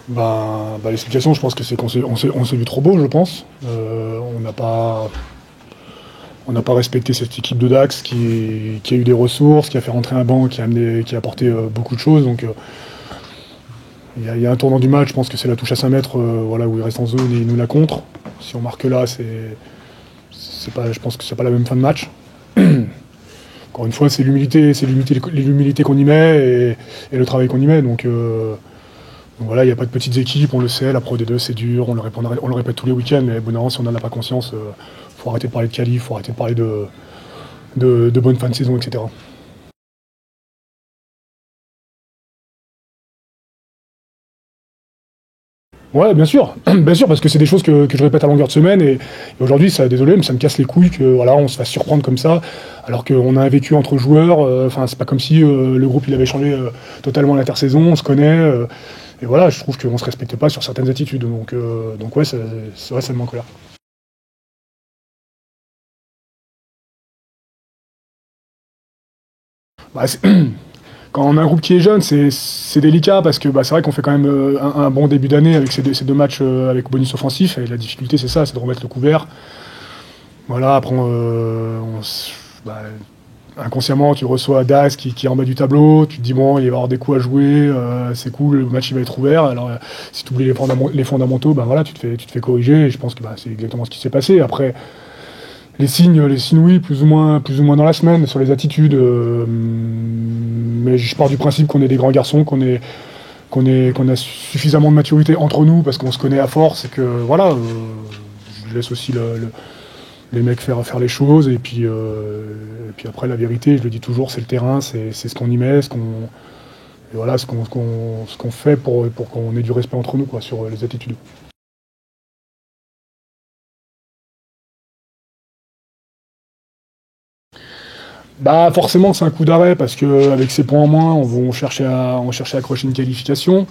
L'explication, je pense que c'est qu'on s'est vu trop beau, je pense. On n'a pas respecté cette équipe de Dax qui a eu des ressources, qui a fait rentrer un banc, qui a apporté beaucoup de choses. Donc il y a un tournant du match, je pense que c'est la touche à 5 mètres, voilà, où il reste en zone et il nous la contre. Si on marque là, je pense que c'est pas la même fin de match. Encore une fois, c'est l'humilité qu'on y met et le travail qu'on y met. Donc voilà, il n'y a pas de petites équipes, on le sait, la Pro D2 c'est dur, on le répète tous les week-ends, mais bon, non, si on n'en a pas conscience, faut arrêter de parler de qualif, faut arrêter de parler de bonne fin de saison, etc. Ouais, bien sûr, bien sûr, parce que c'est des choses que je répète à longueur de semaine, et aujourd'hui, désolé, mais ça me casse les couilles que voilà, on se fasse surprendre comme ça, alors qu'on a un vécu entre joueurs. Enfin, c'est pas comme si le groupe il avait changé totalement à l'intersaison, on se connaît. Et voilà, je trouve qu'on se respecte pas sur certaines attitudes. Donc ouais, c'est vrai, ça me manque là. Bah, quand on a un groupe qui est jeune, c'est délicat parce que c'est vrai qu'on fait quand même un bon début d'année avec ces deux matchs avec bonus offensif. Et la difficulté, c'est ça, c'est de remettre le couvert. Voilà, après, inconsciemment, tu reçois Das qui est en bas du tableau. Tu te dis, bon, il va y avoir des coups à jouer, c'est cool, le match il va être ouvert. Alors, si tu oublies les fondamentaux, voilà, tu te fais corriger. Et je pense que c'est exactement ce qui s'est passé. Après, les signes, oui, plus ou moins dans la semaine, sur les attitudes. Mais je pars du principe qu'on est des grands garçons, qu'on a suffisamment de maturité entre nous parce qu'on se connaît à force et que voilà, je laisse aussi les mecs faire les choses. Et puis après, la vérité, je le dis toujours, c'est le terrain, c'est ce qu'on y met, et voilà, ce qu'on fait pour qu'on ait du respect entre nous, quoi, sur les attitudes. Forcément, c'est un coup d'arrêt parce qu'avec ces points en moins, on cherchait à accrocher une qualification.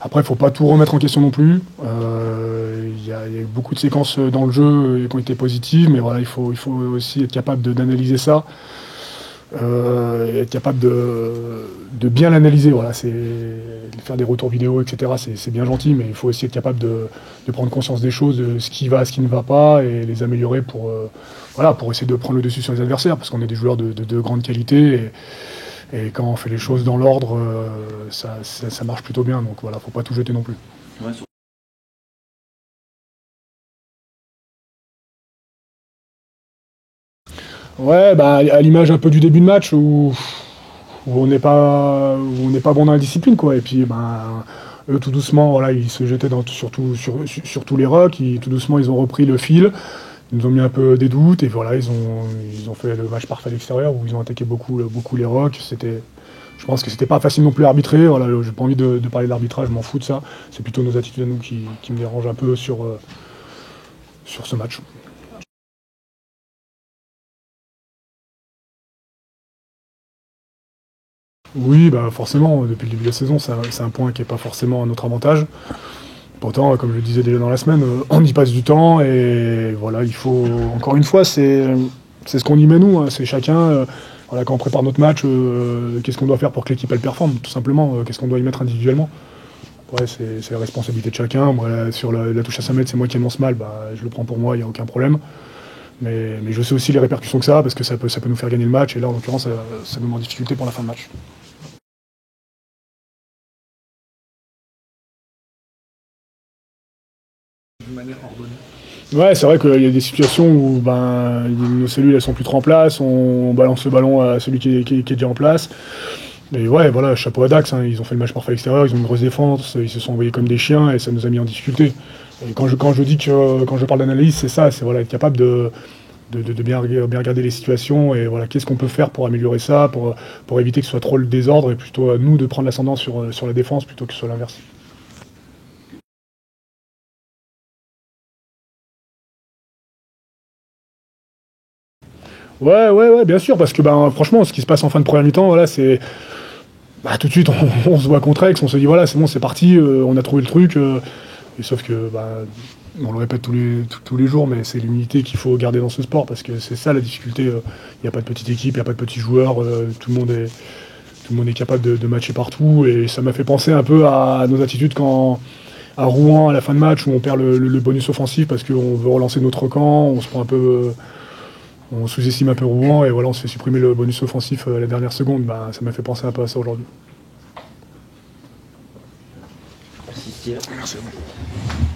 Après, il ne faut pas tout remettre en question non plus. Il y a eu beaucoup de séquences dans le jeu qui ont été positives, mais voilà, il faut aussi être capable d'analyser ça, et être capable de bien l'analyser. Voilà, faire des retours vidéo, etc. C'est bien gentil, mais il faut aussi être capable de prendre conscience des choses, de ce qui va, ce qui ne va pas, et les améliorer pour essayer de prendre le dessus sur les adversaires, parce qu'on est des joueurs de grande qualité. Et quand on fait les choses dans l'ordre, ça marche plutôt bien. Donc voilà, faut pas tout jeter non plus. Ouais, Ouais, à l'image un peu du début de match où on n'est pas bon dans la discipline, quoi. Et puis eux tout doucement, voilà, ils se jetaient sur tous les rocks. Tout doucement, ils ont repris le fil. Ils nous ont mis un peu des doutes et voilà, ils ont fait le match parfait à l'extérieur où ils ont attaqué beaucoup les rocks. Je pense que c'était pas facile non plus à arbitrer. Voilà, j'ai pas envie de parler d'arbitrage, je m'en fous de ça. C'est plutôt nos attitudes à nous qui me dérangent un peu sur ce match. Oui, forcément, depuis le début de la saison, c'est un point qui n'est pas forcément à notre avantage. Pourtant, comme je le disais déjà dans la semaine, on y passe du temps et voilà, il faut, encore une fois, c'est ce qu'on y met nous, hein, c'est chacun, voilà, quand on prépare notre match, qu'est-ce qu'on doit faire pour que l'équipe elle performe, tout simplement, qu'est-ce qu'on doit y mettre individuellement. Ouais, c'est la responsabilité de chacun. Moi, sur la touche à 5 mètres, c'est moi qui annonce mal, je le prends pour moi, il n'y a aucun problème. Mais je sais aussi les répercussions que ça a, parce que ça peut nous faire gagner le match, et là, en l'occurrence, ça nous met en difficulté pour la fin de match. d'une manière ordonnée. Ouais, c'est vrai qu'il y a des situations où nos cellules elles sont plus trop en place, on balance le ballon à celui qui est déjà en place. Mais ouais, voilà, chapeau à Dax, hein, ils ont fait le match parfait à l'extérieur, ils ont une grosse défense, ils se sont envoyés comme des chiens et ça nous a mis en difficulté. Et quand je dis que quand je parle d'analyse, c'est ça, c'est voilà, être capable de bien regarder les situations et voilà, qu'est-ce qu'on peut faire pour améliorer ça, pour éviter que ce soit trop le désordre et plutôt à nous de prendre l'ascendant sur la défense plutôt que ce soit l'inverse. Ouais, bien sûr, parce que franchement, ce qui se passe en fin de première mi-temps, voilà, c'est tout de suite on se voit contre Aix, on se dit voilà, c'est bon, c'est parti, on a trouvé le truc. Et sauf que on le répète tous les jours, mais c'est l'unité qu'il faut garder dans ce sport parce que c'est ça la difficulté. Il n'y a pas de petite équipe, il n'y a pas de petits joueurs, tout le monde est capable de matcher partout. Et ça m'a fait penser un peu à nos attitudes quand à Rouen à la fin de match où on perd le bonus offensif parce qu'on veut relancer notre camp, on se prend un peu, on sous-estime un peu Rouen et voilà, on se fait supprimer le bonus offensif à la dernière seconde. Bah, ça m'a fait penser un peu à ça aujourd'hui. Merci Steve. Merci à vous.